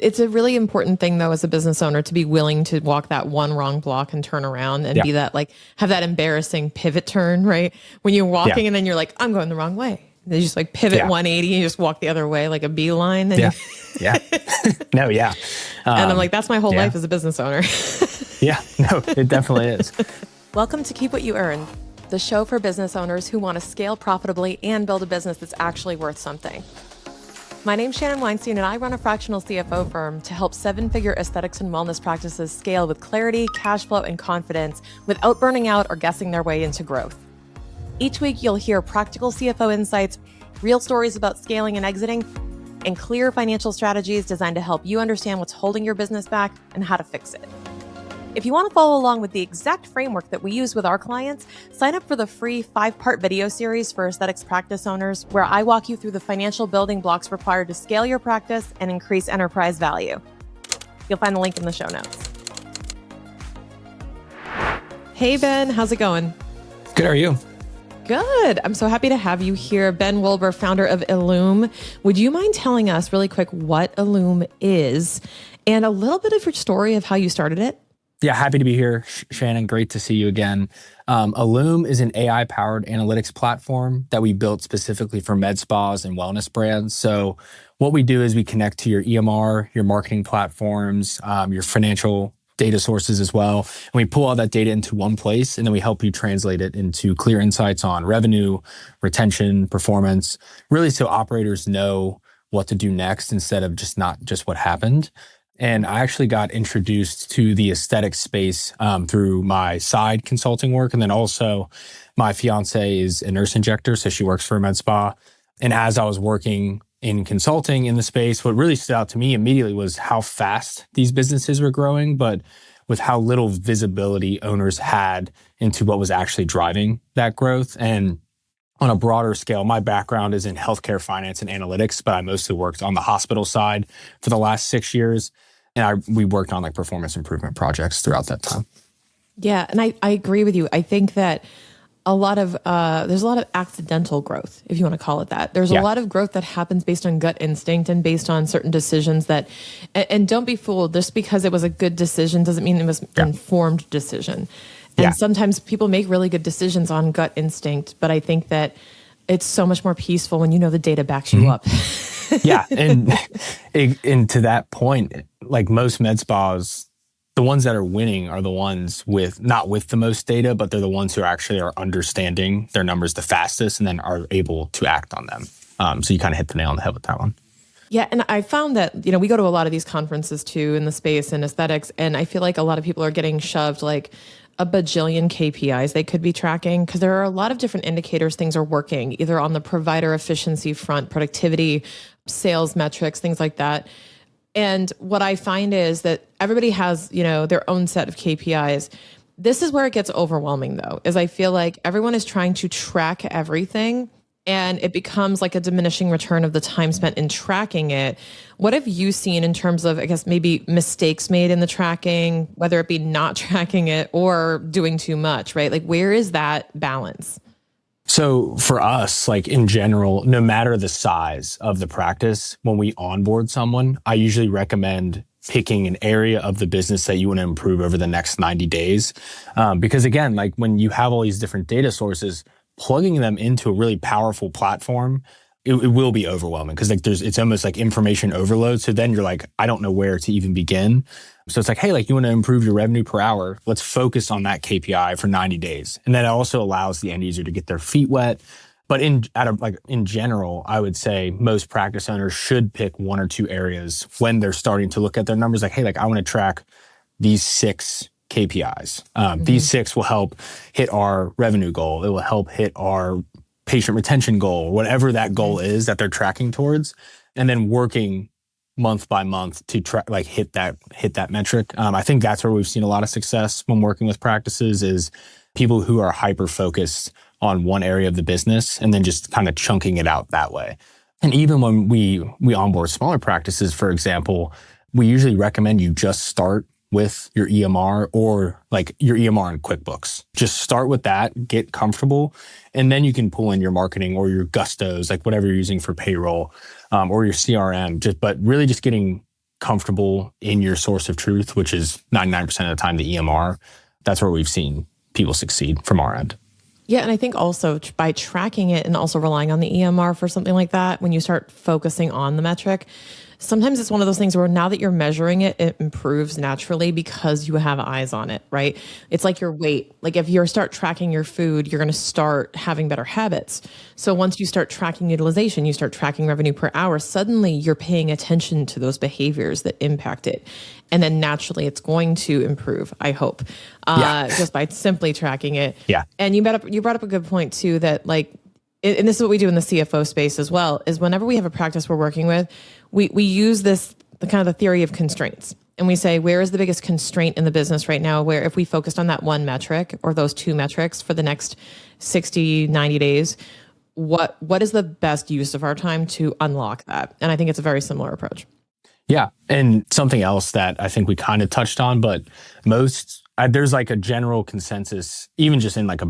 It's a really important thing though, as a business owner, to be willing to walk that one wrong block and turn around and be that like, have that embarrassing pivot turn, right? When you're walking and then you're like, I'm going the wrong way. They just like pivot 180 and you just walk the other way like a beeline. And No, and I'm like, that's my whole life as a business owner. No, it definitely is. Welcome to Keep What You Earn, the show for business owners who want to scale profitably and build a business that's actually worth something. My name's Shannon Weinstein, and I run a fractional CFO firm to help seven-figure aesthetics and wellness practices scale with clarity, cash flow, and confidence without burning out or guessing their way into growth. Each week, you'll hear practical CFO insights, real stories about scaling and exiting, and clear financial strategies designed to help you understand what's holding your business back and how to fix it. If you want to follow along with the exact framework that we use with our clients, sign up for the free 5-part video series for aesthetics practice owners, where I walk you through the financial building blocks required to scale your practice and increase enterprise value. You'll find the link in the show notes. Hey, Ben, how's it going? Good, how are you? Good. I'm so happy to have you here. Ben Wolber, founder of Illume. Would you mind telling us really quick what Illume is and a little bit of your story of how you started it? Yeah, happy to be here, Shannon. Great to see you again. Illume is an AI-powered analytics platform that we built specifically for med spas and wellness brands. So what we do is we connect to your EMR, your marketing platforms, your financial data sources as well. And we pull all that data into one place, and then we help you translate it into clear insights on revenue, retention, performance, really so operators know what to do next instead of not just what happened. And I actually got introduced to the aesthetic space through my side consulting work. And then also my fiance is a nurse injector, so she works for a med spa. And as I was working in consulting in the space, what really stood out to me immediately was how fast these businesses were growing, but with how little visibility owners had into what was actually driving that growth. And on a broader scale, my background is in healthcare finance and analytics, but I mostly worked on the hospital side for the last 6 years. And we worked on like performance improvement projects throughout that time. Yeah. And I agree with you. I think that there's a lot of accidental growth, if you want to call it that. There's a lot of growth that happens based on gut instinct and based on certain decisions and don't be fooled, just because it was a good decision doesn't mean it was an informed decision. And sometimes people make really good decisions on gut instinct, but I think that it's so much more peaceful when you know the data backs you up. And to that point, like most med spas, the ones that are winning are the ones not with the most data, but they're the ones who actually are understanding their numbers the fastest and then are able to act on them. So you kind of hit the nail on the head with that one. Yeah. And I found that, we go to a lot of these conferences too in the space and aesthetics. And I feel like a lot of people are getting shoved like a bajillion KPIs they could be tracking, because there are a lot of different indicators things are working, either on the provider efficiency front, productivity, sales metrics, things like that. And what I find is that everybody has, their own set of KPIs. This is where it gets overwhelming though, is I feel like everyone is trying to track everything and it becomes like a diminishing return of the time spent in tracking it. What have you seen in terms of, I guess, maybe mistakes made in the tracking, whether it be not tracking it or doing too much, right? Like, where is that balance? So for us, like in general, no matter the size of the practice, when we onboard someone, I usually recommend picking an area of the business that you want to improve over the next 90 days. Because again, like when you have all these different data sources, plugging them into a really powerful platform, it will be overwhelming because like it's almost like information overload. So then you're like, I don't know where to even begin. So it's like, hey, like you want to improve your revenue per hour, let's focus on that KPI for 90 days. And that also allows the end user to get their feet wet. But in general, I would say most practice owners should pick one or two areas when they're starting to look at their numbers. Like, hey, like I want to track these 6 KPIs. These 6 will help hit our revenue goal. It will help hit our patient retention goal, whatever that goal is that they're tracking towards, and then working month by month to hit that metric. I think that's where we've seen a lot of success when working with practices is people who are hyper focused on one area of the business and then just kind of chunking it out that way. And even when we onboard smaller practices, for example, we usually recommend you just start with your EMR or like your EMR in QuickBooks. Just start with that, get comfortable, and then you can pull in your marketing or your Gustos, like whatever you're using for payroll, or your CRM. But really just getting comfortable in your source of truth, which is 99% of the time the EMR, that's where we've seen people succeed from our end. Yeah, and I think also by tracking it and also relying on the EMR for something like that, when you start focusing on the metric, sometimes it's one of those things where now that you're measuring it, it improves naturally because you have eyes on it, right? It's like your weight. Like if you start tracking your food, you're going to start having better habits. So once you start tracking utilization, you start tracking revenue per hour, suddenly you're paying attention to those behaviors that impact it. And then naturally it's going to improve, I hope, just by simply tracking it. Yeah. And you brought up a good point too, that like, and this is what we do in the CFO space as well, is whenever we have a practice we're working with, we use the kind of the theory of constraints. And we say, where is the biggest constraint in the business right now, where if we focused on that one metric or those two metrics for the next 60, 90 days, what is the best use of our time to unlock that? And I think it's a very similar approach. Yeah. And something else that I think we kind of touched on, but there's like a general consensus, even just in like a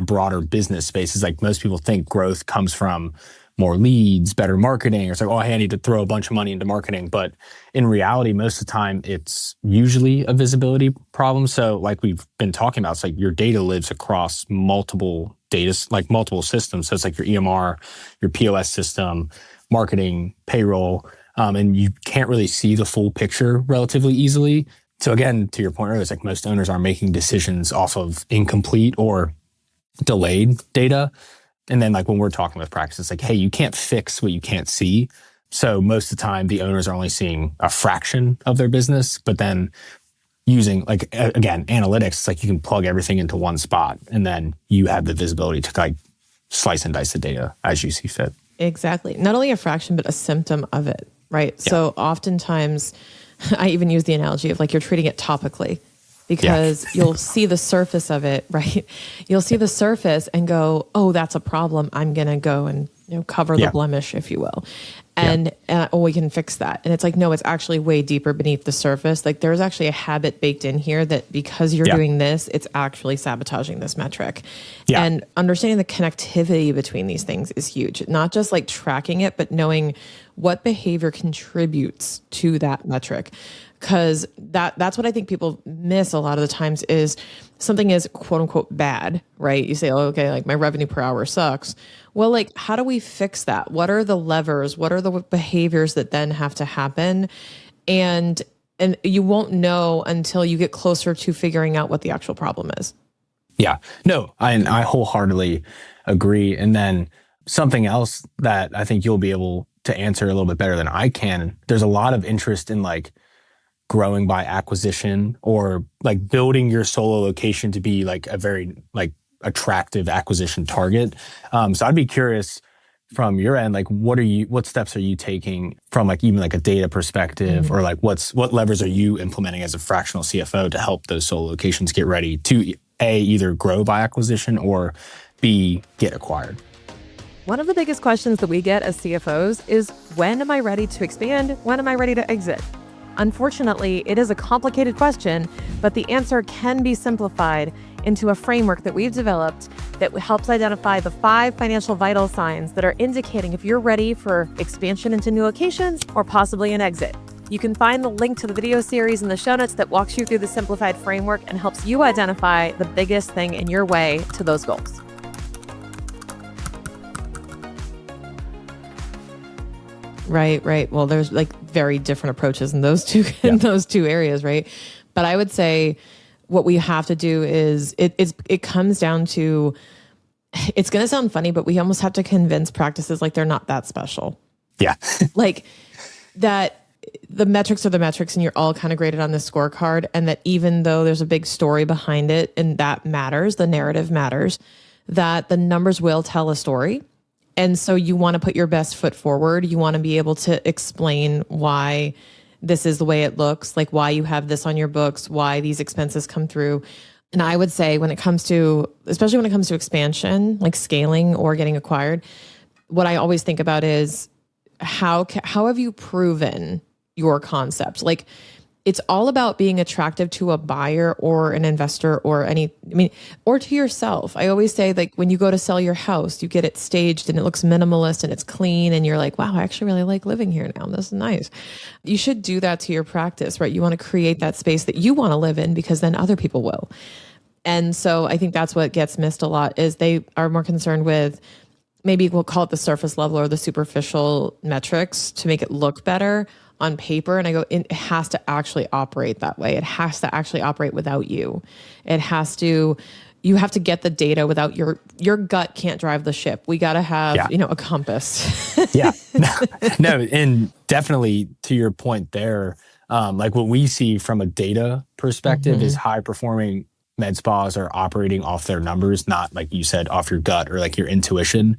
broader business space, is like most people think growth comes from more leads, better marketing, or it's like, oh, hey, I need to throw a bunch of money into marketing. But in reality, most of the time, it's usually a visibility problem. So like we've been talking about, it's like your data lives across multiple systems. So it's like your EMR, your POS system, marketing, payroll, and you can't really see the full picture relatively easily. So again, to your point earlier, it's like most owners are making decisions off of incomplete or delayed data. And then like when we're talking with practice, it's like, hey, you can't fix what you can't see. So most of the time the owners are only seeing a fraction of their business, but then using like, again, analytics, it's like you can plug everything into one spot and then you have the visibility to like slice and dice the data as you see fit. Exactly. Not only a fraction, but a symptom of it, right? Yeah. So oftentimes I even use the analogy of like you're treating it topically because you'll see the surface of it, right? You'll see the surface and go, oh, that's a problem. I'm going to go and cover the blemish, if you will. And we can fix that. And it's like, no, it's actually way deeper beneath the surface. Like there's actually a habit baked in here that because you're doing this, it's actually sabotaging this metric. Yeah. And understanding the connectivity between these things is huge. Not just like tracking it, but knowing what behavior contributes to that metric. Because that's what I think people miss a lot of the times is something is quote unquote bad, right? You say, oh, okay, like my revenue per hour sucks. Well, like, how do we fix that? What are the levers? What are the behaviors that then have to happen? And you won't know until you get closer to figuring out what the actual problem is. Yeah, no, I wholeheartedly agree. And then something else that I think you'll be able to answer a little bit better than I can, there's a lot of interest in like growing by acquisition or like building your solo location to be like a very like attractive acquisition target. So I'd be curious from your end, like what steps are you taking from like even like a data perspective or like what levers are you implementing as a fractional CFO to help those solo locations get ready to A, either grow by acquisition or B, get acquired? One of the biggest questions that we get as CFOs is, when am I ready to expand? When am I ready to exit? Unfortunately, it is a complicated question, but the answer can be simplified into a framework that we've developed that helps identify the 5 financial vital signs that are indicating if you're ready for expansion into new locations or possibly an exit. You can find the link to the video series in the show notes that walks you through the simplified framework and helps you identify the biggest thing in your way to those goals. Right. Well, there's like very different approaches in those two areas, right? But I would say what we have to do is it comes down to, it's going to sound funny, but we almost have to convince practices like they're not that special. Yeah. Like that the metrics are the metrics and you're all kind of graded on this scorecard, and that even though there's a big story behind it and that matters, the narrative matters, that the numbers will tell a story. And so you want to put your best foot forward. You want to be able to explain why this is the way it looks, like why you have this on your books, why these expenses come through. And I would say especially when it comes to expansion, like scaling or getting acquired, what I always think about is how have you proven your concept? Like it's all about being attractive to a buyer or an investor or or to yourself. I always say, like, when you go to sell your house, you get it staged and it looks minimalist and it's clean and you're like, wow, I actually really like living here now. This is nice. You should do that to your practice, right? You want to create that space that you want to live in, because then other people will. And so I think that's what gets missed a lot, is they are more concerned with, maybe we'll call it the surface level or the superficial metrics to make it look better on paper. And I go, it has to actually operate that way. It has to actually operate without you. You have to get the data without your gut can't drive the ship. We got to have, a compass. Yeah, no, and definitely to your point there, like what we see from a data perspective is high performing med spas are operating off their numbers, not, like you said, off your gut or like your intuition.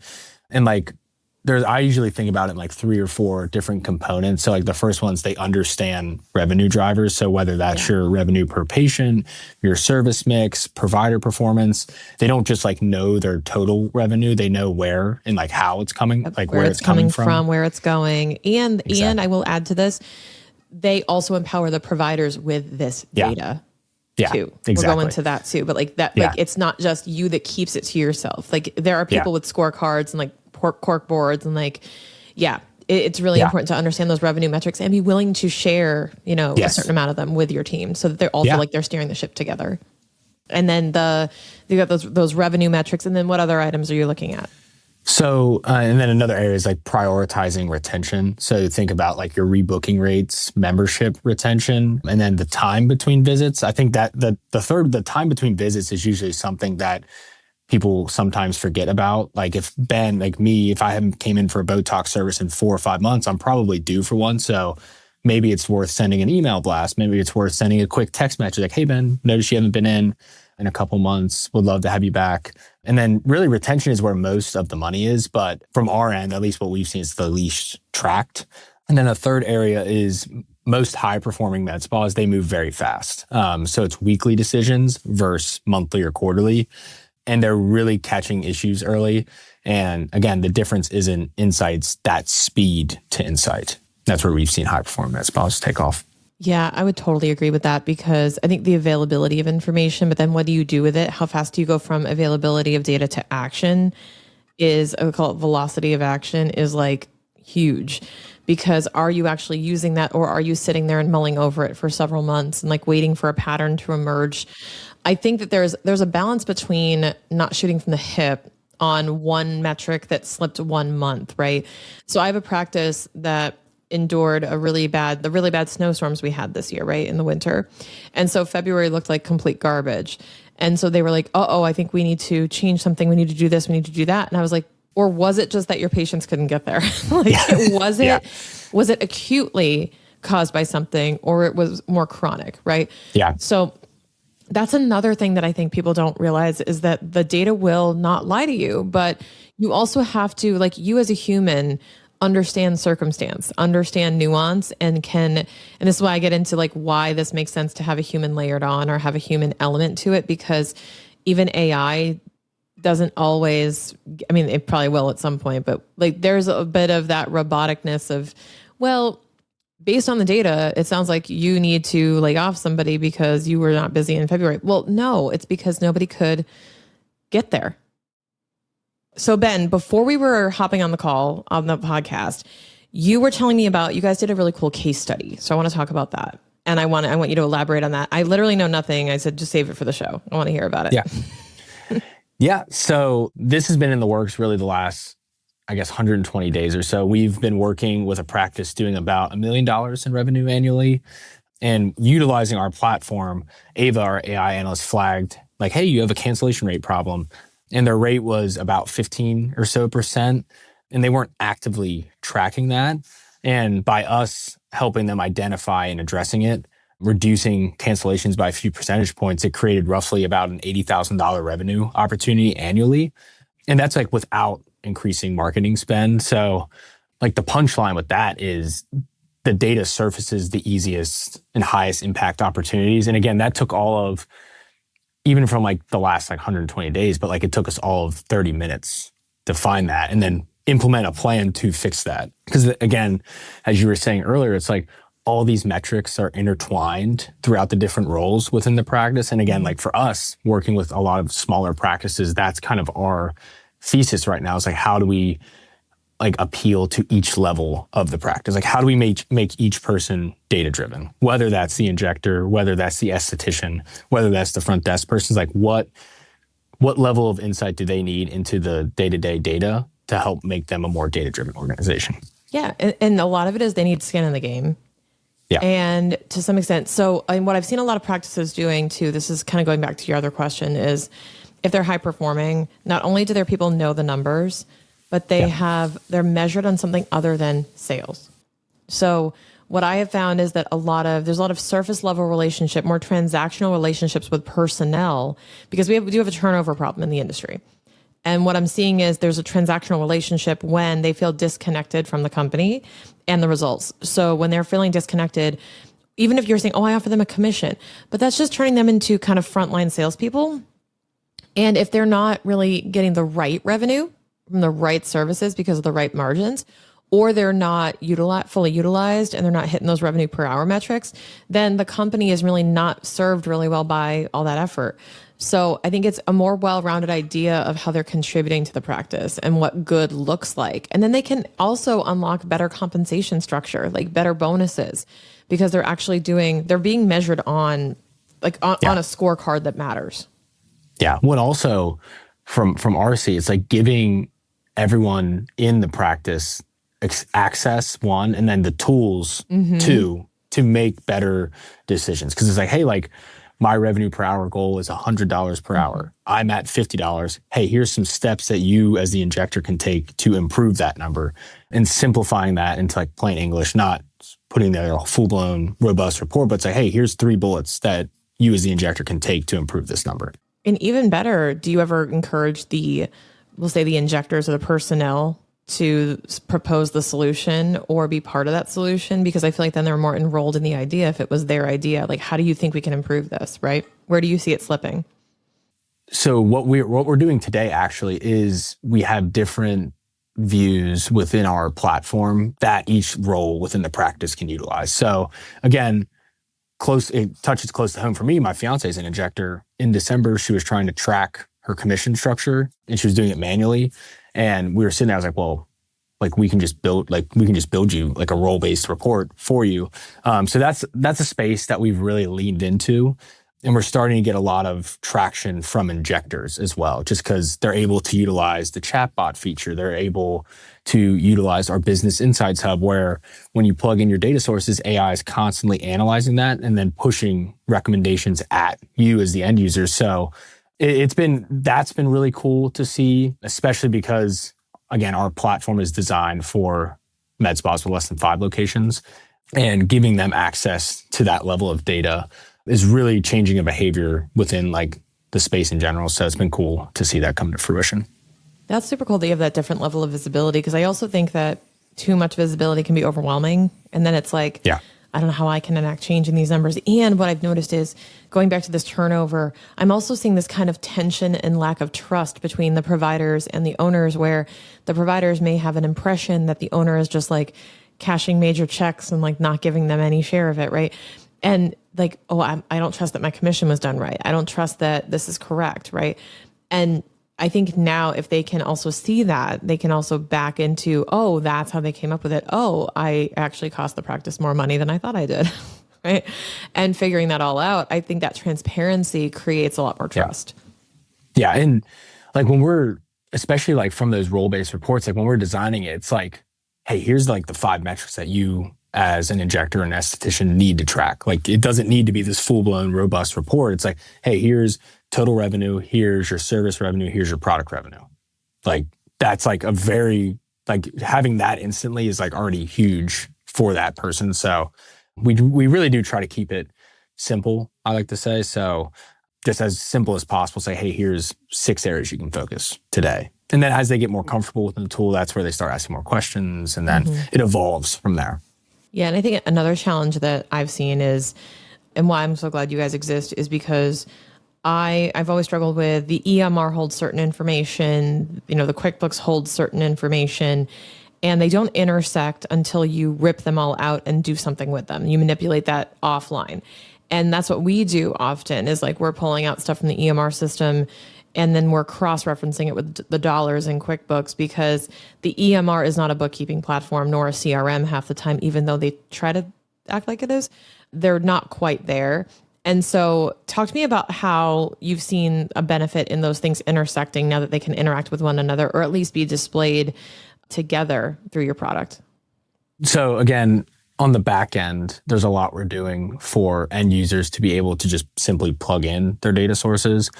And like, I usually think about it in like 3 or 4 different components. So like the first one's they understand revenue drivers. So whether that's your revenue per patient, your service mix, provider performance, they don't just like know their total revenue. They know where and like how it's coming, like where it's coming from, where it's going. And I will add to this, they also empower the providers with this data. Yeah, too. Exactly. We'll go into that too. But like that, like it's not just you that keeps it to yourself. Like there are people with scorecards and like cork boards and like, it's really important to understand those revenue metrics and be willing to share, a certain amount of them with your team so that they're also like they're steering the ship together. And then you got those revenue metrics. And then what other items are you looking at? So, and then another area is like prioritizing retention. So think about like your rebooking rates, membership retention, and then the time between visits. I think that the time between visits is usually something that people sometimes forget about. Like if Ben, like me, if I haven't came in for a Botox service in 4 or 5 months, I'm probably due for one. So maybe it's worth sending an email blast. Maybe it's worth sending a quick text message like, hey, Ben, notice you haven't been in a couple months. Would love to have you back. And then really retention is where most of the money is. But from our end, at least what we've seen is the least tracked. And then a third area is most high performing med spas, they move very fast. So it's weekly decisions versus monthly or quarterly. And they're really catching issues early. And again, the difference isn't insights, that speed to insight. That's where we've seen high performing med spas take off. Yeah, I would totally agree with that, because I think the availability of information, but then what do you do with it? How fast do you go from availability of data to action I would call it velocity of action, is like huge. Because are you actually using that, or are you sitting there and mulling over it for several months and like waiting for a pattern to emerge? I think that there's a balance between not shooting from the hip on one metric that slipped 1 month, right? So I have a practice that endured the really bad snowstorms we had this year, right, in the winter. And so February looked like complete garbage. And so they were like, I think we need to change something. We need to do this. We need to do that. And I was like, or was it just that your patients couldn't get there? Was it acutely caused by something, or it was more chronic, right? Yeah. So that's another thing that I think people don't realize, is that the data will not lie to you, but you also have to, like, you as a human, understand circumstance, understand nuance, and this is why I get into like why this makes sense to have a human layered on or have a human element to it, because even AI doesn't always, I mean, it probably will at some point, but like there's a bit of that roboticness of, well, based on the data, it sounds like you need to lay off somebody because you were not busy in February. Well, no, it's because nobody could get there. So Ben, before we were hopping on the call on the podcast, you were telling me about, you guys did a really cool case study. So I want to talk about that. And I want you to elaborate on that. I literally know nothing. I said, just save it for the show. I want to hear about it. Yeah. Yeah. So this has been in the works really the last, I guess, 120 days or so. We've been working with a practice doing about $1 million in revenue annually, and utilizing our platform. Ava, our AI analyst, flagged like, hey, you have a cancellation rate problem. And their rate was about 15 or so percent. And they weren't actively tracking that. And by us helping them identify and addressing it, reducing cancellations by a few percentage points, it created roughly about an $80,000 revenue opportunity annually. And that's like without increasing marketing spend. So like the punchline with that is the data surfaces the easiest and highest impact opportunities. And again, that took all of, even from like the last like 120 days, but like it took us all of 30 minutes to find that and then implement a plan to fix that. Because again, as you were saying earlier, it's like all these metrics are intertwined throughout the different roles within the practice. And again, like for us working with a lot of smaller practices, that's kind of our thesis right now is like, how do we like appeal to each level of the practice? Like, how do we make each person data driven? Whether that's the injector, whether that's the esthetician, whether that's the front desk person's like, what level of insight do they need into the day-to-day data to help make them a more data-driven organization? Yeah. And a lot of it is they need skin in the game. Yeah. And to some extent, so what I've seen a lot of practices doing too, this is kind of going back to your other question, is if they're high performing, not only do their people know the numbers, but they're measured on something other than sales. So what I have found is that there's a lot of surface level relationship, more transactional relationships with personnel, because we do have a turnover problem in the industry. And what I'm seeing is there's a transactional relationship when they feel disconnected from the company and the results. So when they're feeling disconnected, even if you're saying, oh, I offer them a commission, but that's just turning them into kind of frontline salespeople. And if they're not really getting the right revenue from the right services because of the right margins, or they're not fully utilized and they're not hitting those revenue per hour metrics, then the company is really not served really well by all that effort. So I think it's a more well-rounded idea of how they're contributing to the practice and what good looks like. And then they can also unlock better compensation structure, like better bonuses, because they're being measured on a scorecard that matters. Yeah. What also from our seat, it's like giving everyone in the practice access, one, and then the tools, two, to make better decisions. Because it's like, hey, like my revenue per hour goal is $100 per hour. I'm at $50. Hey, here's some steps that you as the injector can take to improve that number, and simplifying that into like plain English, not putting there a full-blown robust report, but say, hey, here's 3 bullets that you as the injector can take to improve this number. And even better, do you ever encourage we'll say the injectors or the personnel to propose the solution or be part of that solution? Because I feel like then they're more enrolled in the idea if it was their idea. Like, how do you think we can improve this, right? Where do you see it slipping? So what we're doing today actually is we have different views within our platform that each role within the practice can utilize. So again, it touches close to home for me. My fiance is an injector. In December, she was trying to track her commission structure and she was doing it manually. And we were sitting there, I was like, well, like we can just build you like a role-based report for you. So that's a space that we've really leaned into. And we're starting to get a lot of traction from injectors as well, just because they're able to utilize the chatbot feature. They're able to utilize our business insights hub, where when you plug in your data sources, AI is constantly analyzing that and then pushing recommendations at you as the end user. So that's been really cool to see, especially because, again, our platform is designed for med spas with less than 5 locations, and giving them access to that level of data is really changing a behavior within like the space in general. So it's been cool to see that come to fruition. That's super cool that you have that different level of visibility, because I also think that too much visibility can be overwhelming. And then it's like, yeah, I don't know how I can enact change in these numbers. And what I've noticed is, going back to this turnover, I'm also seeing this kind of tension and lack of trust between the providers and the owners, where the providers may have an impression that the owner is just like cashing major checks and like not giving them any share of it, right? And like, oh, I don't trust that my commission was done right. I don't trust that this is correct, right? And I think now if they can also see that, they can also back into, oh, that's how they came up with it. Oh, I actually cost the practice more money than I thought I did, right? And figuring that all out, I think that transparency creates a lot more trust. Yeah, and like when we're, especially like from those role-based reports, like when we're designing it, it's like, hey, here's like the 5 metrics that you as an injector and esthetician need to track. Like it doesn't need to be this full-blown robust report. It's like, hey, here's total revenue, here's your service revenue, here's your product revenue. Like that's like a very, like having that instantly is like already huge for that person. So we really do try to keep it simple, I like to say. So just as simple as possible, say, hey, here's 6 areas you can focus today. And then as they get more comfortable with the tool, that's where they start asking more questions, and then it evolves from there. Yeah. And I think another challenge that I've seen is, and why I'm so glad you guys exist, is because I've always struggled with the EMR holds certain information, the QuickBooks holds certain information. and they don't intersect until you rip them all out and do something with them. You manipulate that offline. And that's what we do often is like we're pulling out stuff from the EMR system and then we're cross-referencing it with the dollars in QuickBooks because the EMR is not a bookkeeping platform nor a CRM half the time, even though they try to act like it is. They're not quite there. And so talk to me about how you've seen a benefit in those things intersecting now that they can interact with one another or at least be displayed together through your product. So again, on the back end, there's a lot we're doing for end users to be able to just simply plug in their data sources.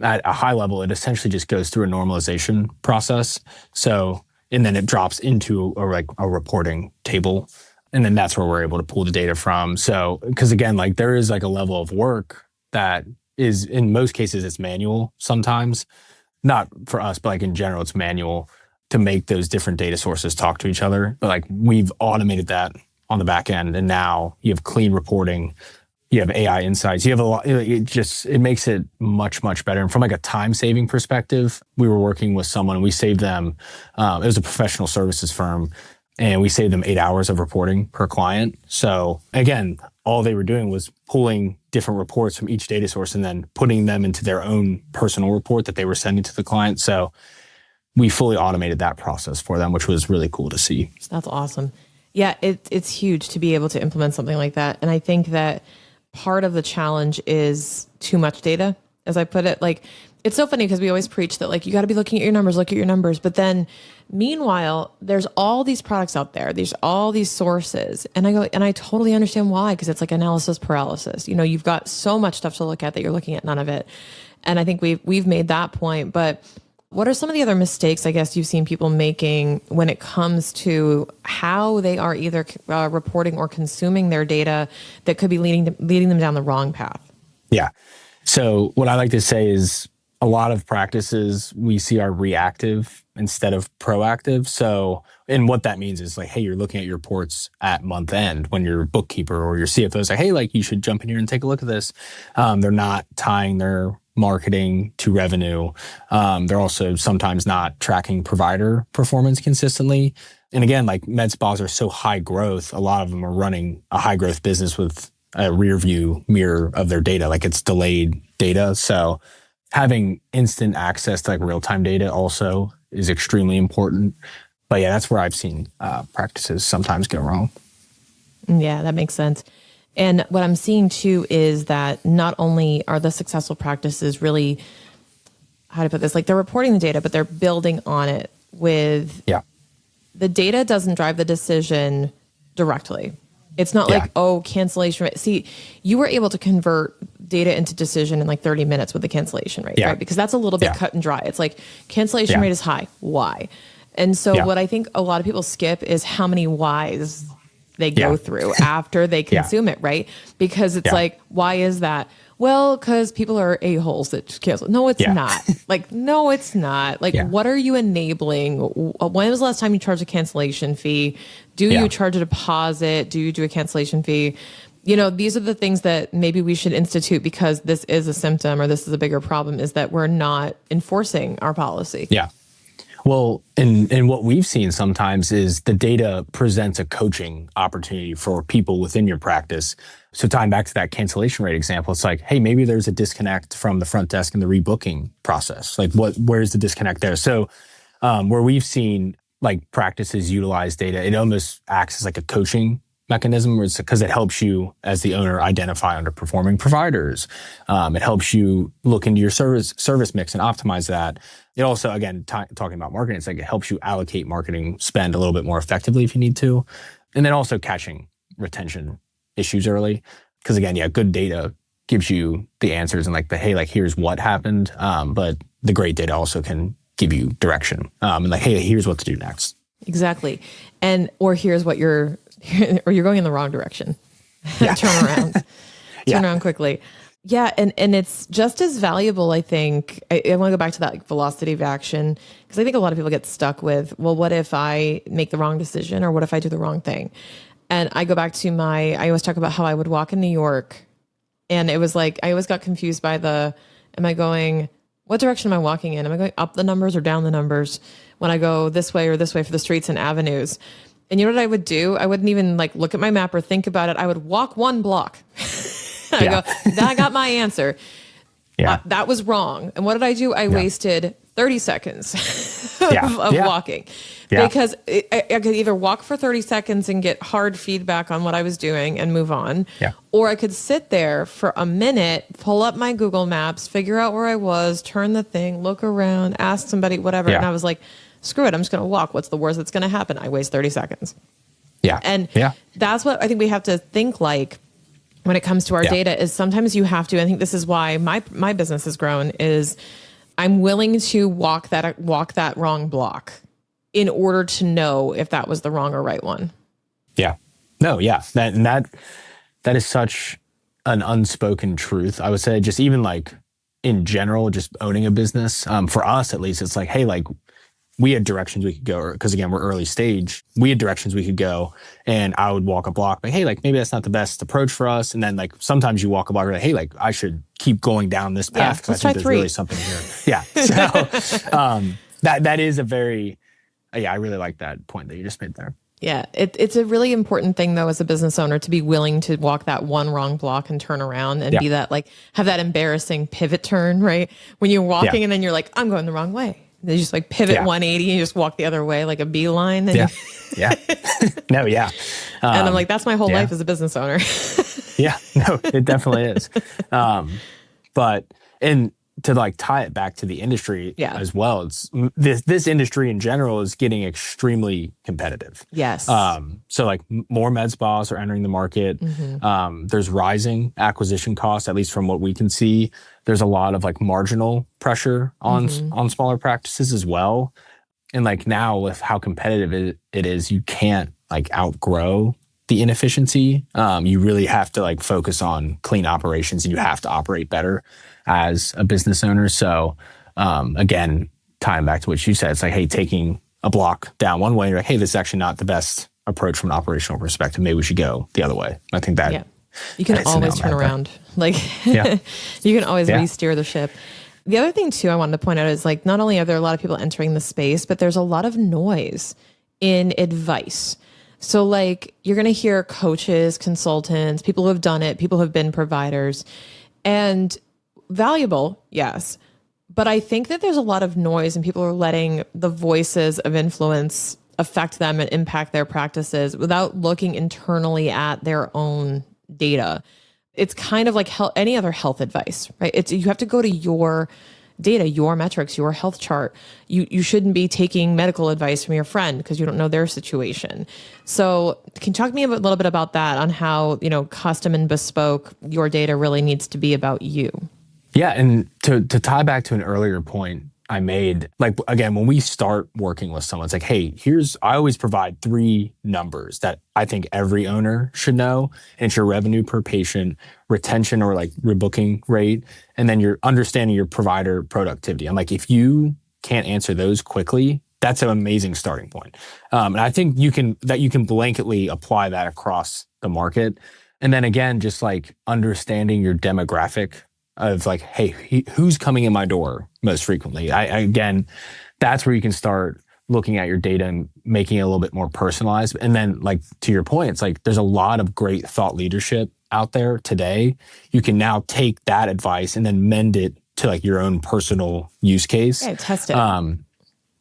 At a high level, it essentially just goes through a normalization process. So, and then it drops into a reporting table. And then that's where we're able to pull the data from. So, because again, like there is like a level of work that is in most cases, it's manual sometimes. Not for us, but like in general, it's manual to make those different data sources talk to each other. But like we've automated that on the back end. And now you have clean reporting, you have AI insights, you have a lot, it makes it much, much better. And from like a time saving perspective, we were working with someone and we saved them, it was a professional services firm and we saved them 8 hours of reporting per client. So again, all they were doing was pulling different reports from each data source and then putting them into their own personal report that they were sending to the client. So we fully automated that process for them, which was really cool to see. That's awesome. Yeah, it's huge to be able to implement something like that. And I think that part of the challenge is too much data, as I put it. Like, it's so funny because we always preach that like, you got to be looking at your numbers, look at your numbers. But then meanwhile, there's all these products out there. There's all these sources. And I go, and I totally understand why, because it's like analysis paralysis. You know, you've got so much stuff to look at that you're looking at none of it. And I think we've made that point. But what are some of the other mistakes, I guess, you've seen people making when it comes to how they are either reporting or consuming their data that could be leading them down the wrong path? Yeah. So what I like to say is a lot of practices we see are reactive instead of proactive. So, and what that means is like, hey, you're looking at your reports at month end when your bookkeeper or your CFO is like, hey, like you should jump in here and take a look at this. They're not tying their marketing to revenue. They're also sometimes not tracking provider performance consistently. And again, like med spas are so high growth, a lot of them are running a high growth business with a rear view mirror of their data, like it's delayed data. So having instant access to like real-time data also is extremely important. But yeah, that's where I've seen practices sometimes go wrong. Yeah, that makes sense. And what I'm seeing too is that not only are the successful practices really, how to put this, like they're reporting the data, but they're building on it with, the data doesn't drive the decision directly. It's not like, oh, cancellation rate. See, you were able to convert data into decision in like 30 minutes with the cancellation rate, right? Because that's a little bit cut and dry. It's like cancellation rate is high. Why? And so what I think a lot of people skip is how many whys they go through after they consume it, right? Because it's like, why is that? Well, because people are a-holes that just cancel. No, it's not. Like, no, it's not. Like, what are you enabling? When was the last time you charged a cancellation fee? Do you charge a deposit? Do you do a cancellation fee? You know, these are the things that maybe we should institute because this is a symptom or this is a bigger problem, is that we're not enforcing our policy. Yeah. Well, and what we've seen sometimes is the data presents a coaching opportunity for people within your practice. So tying back to that cancellation rate example, it's like, hey, maybe there's a disconnect from the front desk in the rebooking process. Like where's the disconnect there? So where we've seen like practices utilize data, it almost acts as like a coaching mechanism because it helps you as the owner identify underperforming providers. It helps you look into your service mix and optimize that. It also, again, talking about marketing, it's like it helps you allocate marketing spend a little bit more effectively if you need to. And then also catching retention issues early. Because again, good data gives you the answers and like hey, like here's what happened. But the great data also can give you direction. And like, hey, here's what to do next. Exactly. Or here's what or you're going in the wrong direction. Turn around. Turn around quickly. Yeah. And it's just as valuable, I think. I want to go back to that like, velocity of action, because I think a lot of people get stuck with, well, what if I make the wrong decision or what if I do the wrong thing? And I go back to I always talk about how I would walk in New York and it was like, I always got confused by what direction am I walking in? Am I going up the numbers or down the numbers? when I go this way or this way for the streets and avenues. And you know what I would do? I wouldn't even like look at my map or think about it. I would walk one block. I go, I got my answer. Yeah. That was wrong. And what did I do? I wasted 30 seconds of walking because I could either walk for 30 seconds and get hard feedback on what I was doing and move on, or I could sit there for a minute, pull up my Google Maps, figure out where I was, turn the thing, look around, ask somebody, whatever. And I was like, screw it. I'm just going to walk. What's the worst that's going to happen? I waste 30 seconds. Yeah. And that's what I think we have to think like when it comes to our data is sometimes you have to, I think this is why my business has grown is I'm willing to walk that wrong block in order to know if that was the wrong or right one. Yeah. No, yeah. That is such an unspoken truth. I would say just even like in general, just owning a business, for us at least, it's like, hey, like we had directions we could go, because again, we're early stage. We had directions we could go, and I would walk a block, like, hey, like maybe that's not the best approach for us. And then like sometimes you walk a block, like, hey, like I should keep going down this path because I think there's really something here. Yeah. So that is a very, I really like that point that you just made there. Yeah, it's a really important thing though as a business owner to be willing to walk that one wrong block and turn around and be that like have that embarrassing pivot turn, right? When you're walking and then you're like, I'm going the wrong way. They just like pivot 180 and you just walk the other way like a beeline. And No, and I'm like, that's my whole life as a business owner. No, it definitely is. But to like tie it back to the industry as well, it's this industry in general is getting extremely competitive. Yes. So like more med spas are entering the market. There's rising acquisition costs, at least from what we can see. There's a lot of like marginal pressure on smaller practices as well. And like now with how competitive it is, you can't like outgrow the inefficiency. You really have to like focus on clean operations, and you have to operate better as a business owner. So again, tying back to what you said, it's like, hey, taking a block down one way, you're like, hey, this is actually not the best approach from an operational perspective. Maybe we should go the other way. I think that you can always turn around. Like you can always re-steer the ship. The other thing too I wanted to point out is like not only are there a lot of people entering the space, but there's a lot of noise in advice. So like you're going to hear coaches, consultants, people who have done it, people who have been providers, and valuable, yes. But I think that there's a lot of noise and people are letting the voices of influence affect them and impact their practices without looking internally at their own data. It's kind of like any other health advice, right? You have to go to your data, your metrics, your health chart. You shouldn't be taking medical advice from your friend because you don't know their situation. So can you talk to me a little bit about that on how, custom and bespoke your data really needs to be about you? Yeah. And to tie back to an earlier point I made, like, again, when we start working with someone, it's like, hey, I always provide 3 numbers that I think every owner should know. And it's your revenue per patient, retention or like rebooking rate, and then your understanding your provider productivity. I'm like, if you can't answer those quickly, that's an amazing starting point. And I think you can blanketly apply that across the market. And then again, just like understanding your demographic of like, hey, who's coming in my door most frequently? Again, that's where you can start looking at your data and making it a little bit more personalized. And then like, to your point, it's like, there's a lot of great thought leadership out there today. You can now take that advice and then mend it to like your own personal use case. Yeah, test it.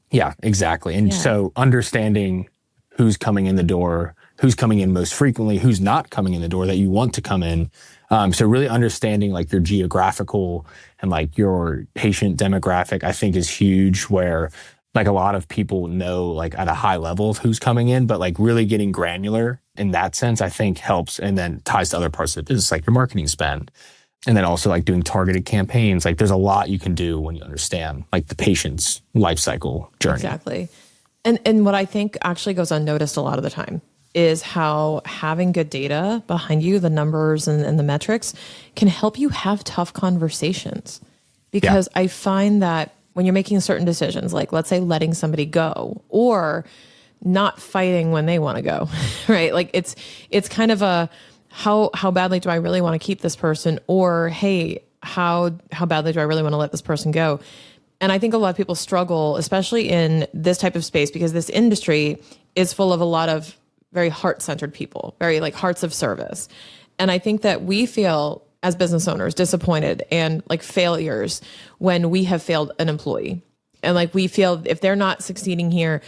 Yeah, exactly. And so understanding who's coming in the door, who's coming in most frequently, who's not coming in the door that you want to come in. So really understanding like your geographical and like your patient demographic, I think is huge, where like a lot of people know like at a high level of who's coming in, but like really getting granular in that sense, I think helps, and then ties to other parts of the business, like your marketing spend. And then also like doing targeted campaigns. Like there's a lot you can do when you understand like the patient's life cycle journey. Exactly. And what I think actually goes unnoticed a lot of the time is how having good data behind you, the numbers and the metrics, can help you have tough conversations. Because I find that when you're making certain decisions, like let's say letting somebody go or not fighting when they want to go, right? Like it's kind of a, how badly do I really want to keep this person? Or, hey, how badly do I really want to let this person go? And I think a lot of people struggle, especially in this type of space, because this industry is full of a lot of very heart-centered people, very like hearts of service. And I think that we feel as business owners disappointed and like failures when we have failed an employee. And like we feel if they're not succeeding here,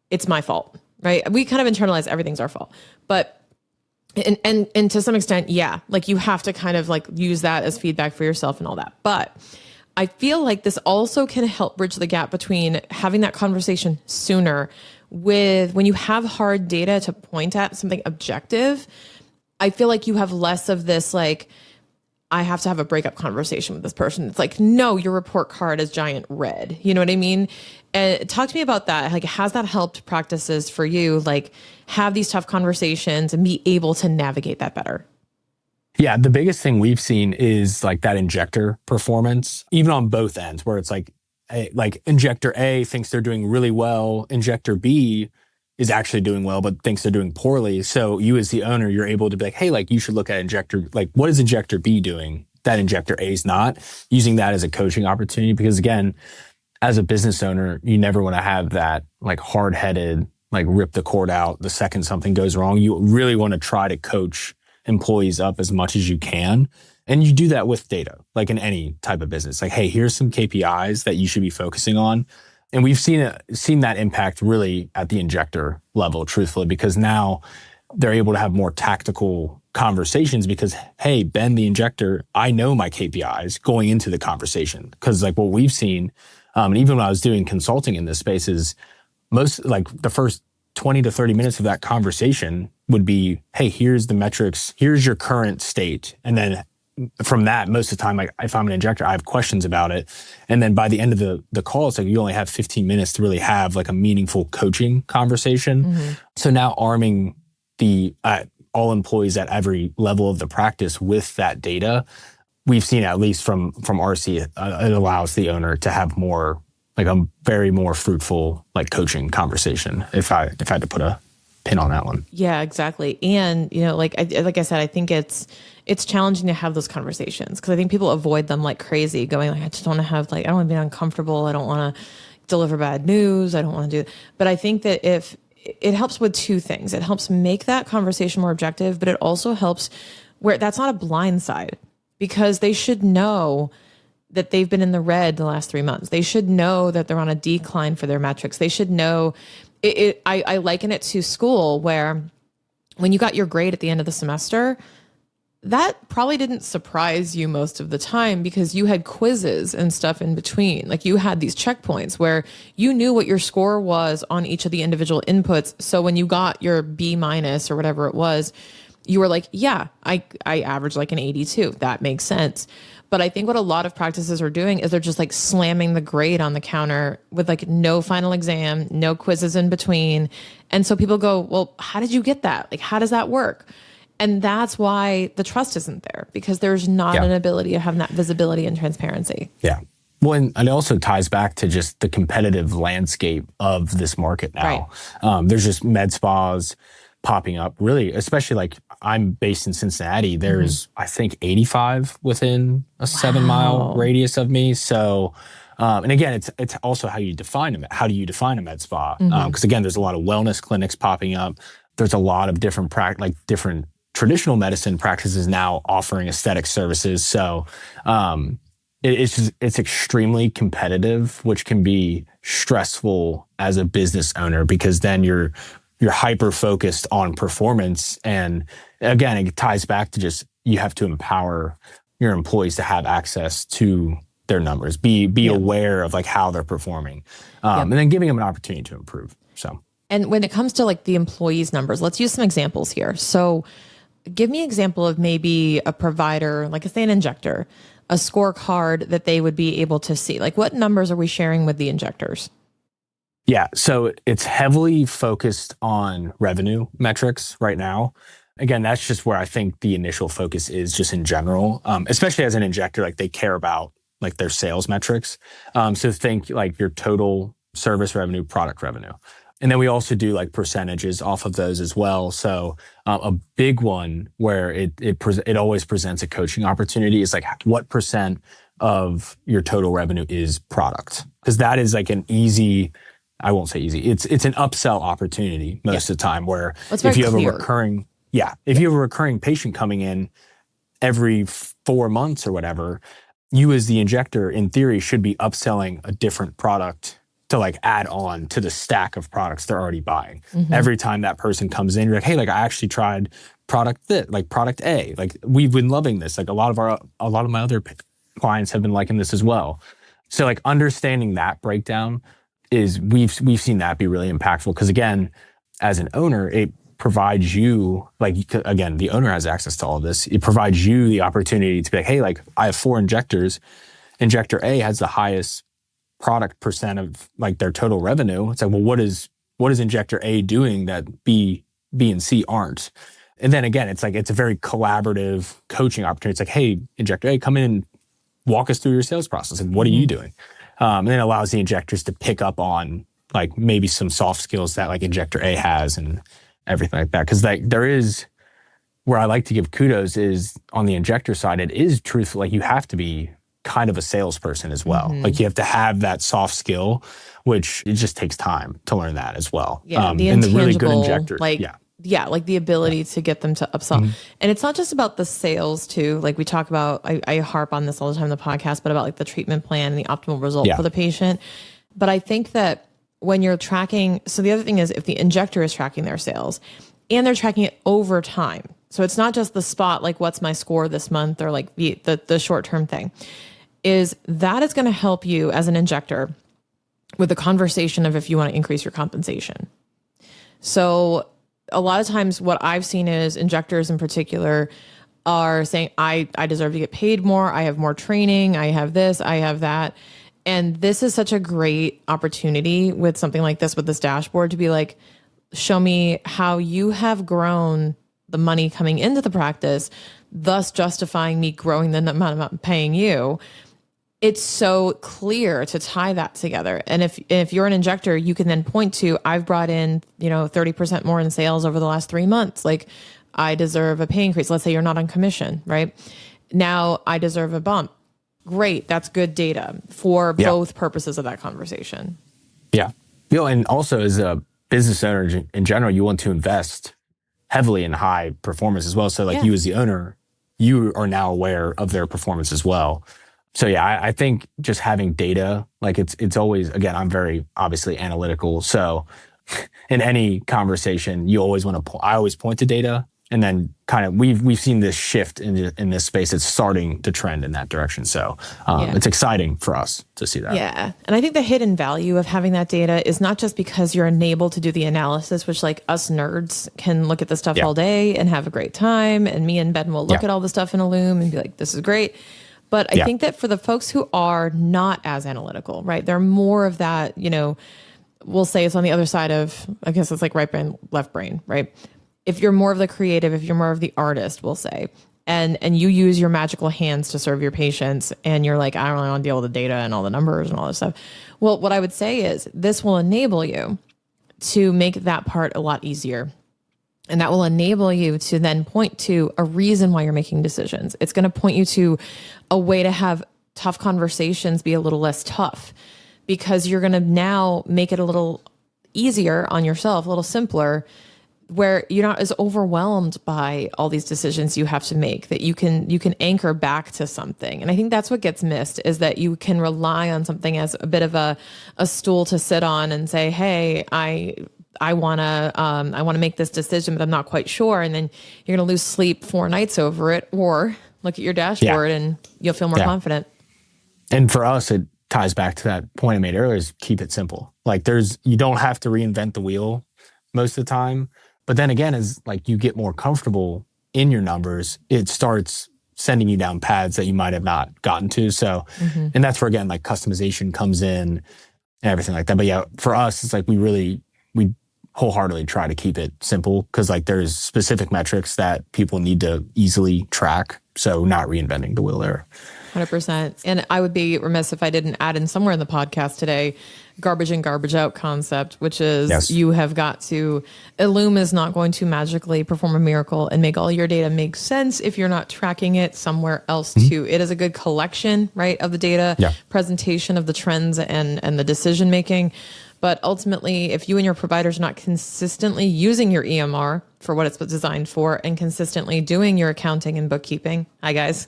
it's my fault, right? We kind of internalize everything's our fault. But and to some extent, yeah, like you have to kind of like use that as feedback for yourself and all that. But I feel like this also can help bridge the gap between having that conversation sooner with when you have hard data to point at something objective. I feel like you have less of this, like, I have to have a breakup conversation with this person. It's like, no, your report card is giant red. You know what I mean? And talk to me about that. Like, has that helped practices for you? Like, have these tough conversations and be able to navigate that better? Yeah, the biggest thing we've seen is like that injector performance, even on both ends, where it's like injector A thinks they're doing really well, injector B is actually doing well, but thinks they're doing poorly. So you as the owner, you're able to be like, hey, like you should look at injector, like what is injector B doing that injector A is not, using that as a coaching opportunity. Because again, as a business owner, you never want to have that like hard-headed, like rip the cord out the second something goes wrong. You really want to try to coach employees up as much as you can. And you do that with data, like in any type of business. Like, hey, here's some KPIs that you should be focusing on. And we've seen that impact really at the injector level, truthfully, because now they're able to have more tactical conversations because, hey, Ben, the injector, I know my KPIs going into the conversation. Because like what we've seen, and even when I was doing consulting in this space, is most like the first 20 to 30 minutes of that conversation would be, hey, here's the metrics, here's your current state. And then from that, most of the time, like if I'm an injector, I have questions about it. And then by the end of the call, it's like you only have 15 minutes to really have like a meaningful coaching conversation. Mm-hmm. So now arming the all employees at every level of the practice with that data, we've seen at least from RC, it allows the owner to have more like a very more fruitful like coaching conversation. If I had to put a pin on that one. Yeah, exactly. And you know, like I said, I think it's challenging to have those conversations because I think people avoid them like crazy, going like, I just want to have like, I don't want to be uncomfortable. I don't want to deliver bad news. I don't want to do. But I think that if it helps with two things, it helps make that conversation more objective, but it also helps where that's not a blind side because they should know that they've been in the red the last 3 months. They should know that they're on a decline for their metrics. They should know I liken it to school where when you got your grade at the end of the semester, that probably didn't surprise you most of the time because you had quizzes and stuff in between. Like you had these checkpoints where you knew what your score was on each of the individual inputs. So when you got your B minus or whatever it was, you were like, yeah, I averaged like an 82. That makes sense. But I think what a lot of practices are doing is they're just like slamming the grade on the counter with like no final exam, no quizzes in between. And so people go, well, how did you get that? Like, how does that work? And that's why the trust isn't there because there's not an ability to have that visibility and transparency. Yeah. Well, and it also ties back to just the competitive landscape of this market now. Right. There's just med spas popping up really, especially like I'm based in Cincinnati. There's, I think 85 within a 7-mile radius of me. So, and again, it's also how you define them. How do you define a med spa? Because again, there's a lot of wellness clinics popping up. There's a lot of different different traditional medicine practices now offering aesthetic services. So, it's extremely competitive, which can be stressful as a business owner because then you're hyper focused on performance. And again, it ties back to just, you have to empower your employees to have access to their numbers, be aware of like how they're performing, and then giving them an opportunity to improve. So, and when it comes to like the employees' numbers, let's use some examples here. So give me an example of maybe a provider, like say an injector, a scorecard that they would be able to see. Like what numbers are we sharing with the injectors? Yeah, so it's heavily focused on revenue metrics right now. Again, that's just where I think the initial focus is just in general, especially as an injector, like they care about like their sales metrics. So think like your total service revenue, product revenue. And then we also do like percentages off of those as well. So a big one where it always presents a coaching opportunity is like what percent of your total revenue is product. Because that is like an easy, I won't say easy, it's an upsell opportunity most of the time where if you have a recurring, if you have a recurring patient coming in every 4 months or whatever, you as the injector in theory should be upselling a different product to like add on to the stack of products they're already buying. Every time that person comes in, you're like, hey, like I actually tried product A. Like we've been loving this. Like a lot of my other clients have been liking this as well. So like understanding that breakdown is we've seen that be really impactful because again, as an owner, it provides you like again, the owner has access to all of this. It provides you the opportunity to be like, hey, like I have 4 injectors. Injector A has the highest product percent of like their total revenue. It's like, well, what is injector A doing that B and C aren't? And then again, it's like, it's a very collaborative coaching opportunity. It's like, hey, injector A, come in and walk us through your sales process. And what are you doing? And then it allows the injectors to pick up on like maybe some soft skills that like injector A has and everything like that. Cause like there is where I like to give kudos is on the injector side, it is truthful. Like you have to be kind of a salesperson as well. Like you have to have that soft skill, which it just takes time to learn that as well. Yeah, the and intangible, the really good injectors. Like the ability to get them to upsell. And it's not just about the sales too. Like we talk about, I harp on this all the time in the podcast, but about like the treatment plan and the optimal result for the patient. But I think that when you're tracking, so the other thing is if the injector is tracking their sales and they're tracking it over time. So it's not just the spot, like what's my score this month or like the short-term thing. Is going to help you as an injector with the conversation of if you want to increase your compensation. So a lot of times what I've seen is injectors in particular are saying, I deserve to get paid more. I have more training. I have this, I have that. And this is such a great opportunity with something like this, with this dashboard to be like, show me how you have grown the money coming into the practice, thus justifying me growing the amount I'm paying you. It's so clear to tie that together. And if you're an injector, you can then point to, I've brought in, 30% more in sales over the last 3 months. Like I deserve a pay increase. Let's say you're not on commission, right? Now I deserve a bump. Great. That's good data for both purposes of that conversation. Yeah. And also as a business owner in general, you want to invest heavily in high performance as well. So like you as the owner, you are now aware of their performance as well. So yeah, I think just having data, like it's always, again, I'm very obviously analytical. So in any conversation, you always want to, I always point to data, and then kind of we've seen this shift in this space. It's starting to trend in that direction. So it's exciting for us to see that. Yeah. And I think the hidden value of having that data is not just because you're enabled to do the analysis, which like us nerds can look at the stuff all day and have a great time. And me and Ben will look at all the stuff in Illume and be like, this is great. But I think that for the folks who are not as analytical, right? They're more of that, we'll say it's on the other side of, I guess it's like right brain, left brain, right? If you're more of the creative, if you're more of the artist, we'll say, and you use your magical hands to serve your patients and you're like, I don't really want to deal with the data and all the numbers and all this stuff. Well, what I would say is this will enable you to make that part a lot easier. And that will enable you to then point to a reason why you're making decisions. It's going to point you to a way to have tough conversations be a little less tough, because you're going to now make it a little easier on yourself, a little simpler, where you're not as overwhelmed by all these decisions you have to make, that you can anchor back to something. And I think that's what gets missed, is that you can rely on something as a bit of a stool to sit on and say, hey, I want to make this decision, but I'm not quite sure. And then you're going to lose sleep 4 nights over it, or look at your dashboard and you'll feel more confident. And for us, it ties back to that point I made earlier, is keep it simple. Like you don't have to reinvent the wheel most of the time. But then again, as like you get more comfortable in your numbers, it starts sending you down paths that you might have not gotten to. So, and that's where, again, like customization comes in and everything like that. But yeah, for us, it's like we wholeheartedly try to keep it simple, because like there's specific metrics that people need to easily track. So not reinventing the wheel there. 100%. And I would be remiss if I didn't add in somewhere in the podcast today, garbage in, garbage out concept, which is Yes. you have got to, Illume is not going to magically perform a miracle and make all your data make sense if you're not tracking it somewhere else too. It is a good collection, right, of the data, presentation of the trends and the decision making. But ultimately, if you and your providers are not consistently using your EMR for what it's designed for and consistently doing your accounting and bookkeeping, hi guys,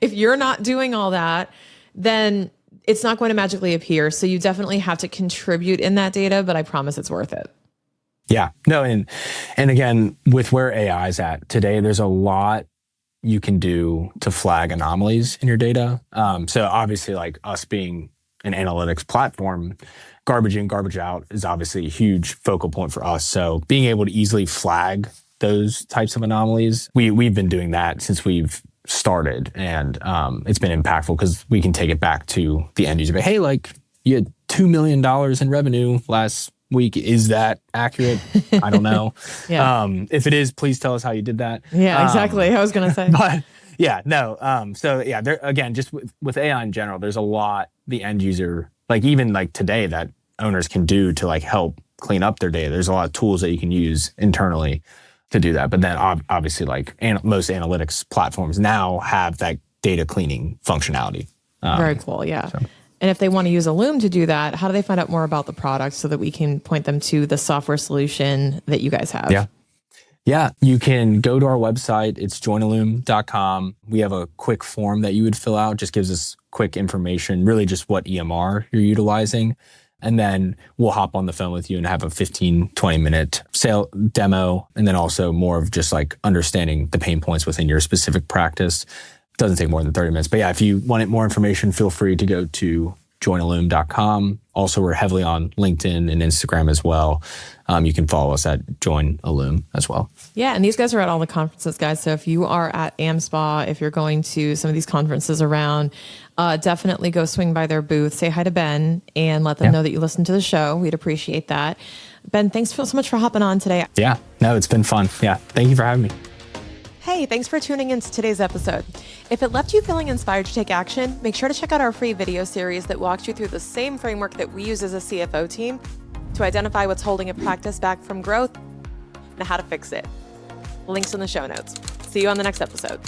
if you're not doing all that, then it's not going to magically appear. So you definitely have to contribute in that data, but I promise it's worth it. Yeah, no. And again, with where AI is at today, there's a lot you can do to flag anomalies in your data. So obviously, like us being an analytics platform, garbage in, garbage out is obviously a huge focal point for us. So being able to easily flag those types of anomalies, we've been doing that since we've started, and it's been impactful because we can take it back to the end user. But hey, like you had $2 million in revenue last week. Is that accurate? I don't know. If it is, please tell us how you did that. Yeah, exactly. I was going to say. But yeah, no. So yeah, there again, just with AI in general, there's a lot the end user, like even like today, that owners can do to like help clean up their data. There's a lot of tools that you can use internally to do that. But then obviously, like most analytics platforms now have that data cleaning functionality. Very cool. Yeah. So. And if they want to use Illume to do that, how do they find out more about the product so that we can point them to the software solution that you guys have? Yeah, you can go to our website. It's joinillume.com. We have a quick form that you would fill out. Just gives us quick information, really just what EMR you're utilizing. And then we'll hop on the phone with you and have a 15, 20-minute sale demo. And then also more of just like understanding the pain points within your specific practice. Doesn't take more than 30 minutes. But yeah, if you want more information, feel free to go to joinillume.com. Also, we're heavily on LinkedIn and Instagram as well. You can follow us at Join Illume as well. Yeah, and these guys are at all the conferences, guys. So if you are at AmSpa, if you're going to some of these conferences around, definitely go swing by their booth, say hi to Ben, and let them know that you listen to the show. We'd appreciate that. Ben, thanks so much for hopping on today. Yeah, no, it's been fun. Yeah, thank you for having me. Hey, thanks for tuning into today's episode. If it left you feeling inspired to take action, make sure to check out our free video series that walks you through the same framework that we use as a CFO team to identify what's holding a practice back from growth and how to fix it. Links in the show notes. See you on the next episode.